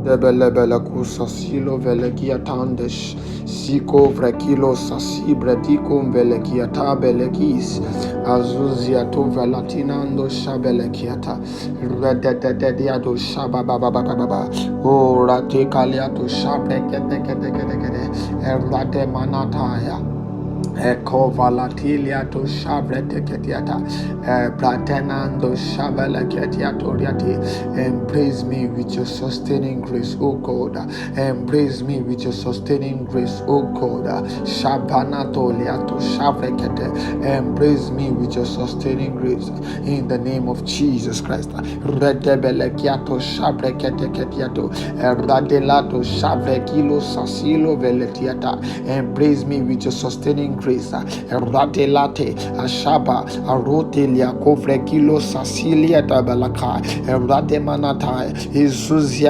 Debelebele kusasilo velegiatandes siko vrekilo sasi bredikum velegiata belekis azuzia to velatinando shabelekiata rededediado shabababababa o ratekaliato shabrekedegedegede erade manataya Eko valatilia to shavre teketiata, pratenando shavela ketiatoriati. Embrace me with your sustaining grace, O God. Embrace me with your sustaining grace, O God. Shabanatolia to shavre kete. Embrace me with your sustaining grace in the name of Jesus Christ. Redebele kiato shavre kete ketiato, radelato shavre kilo sasilo veletiata. Embrace me with your sustaining grace. Ratelate ashaba arotelia kovrekilo sasilia tabalaka erademanata izuzia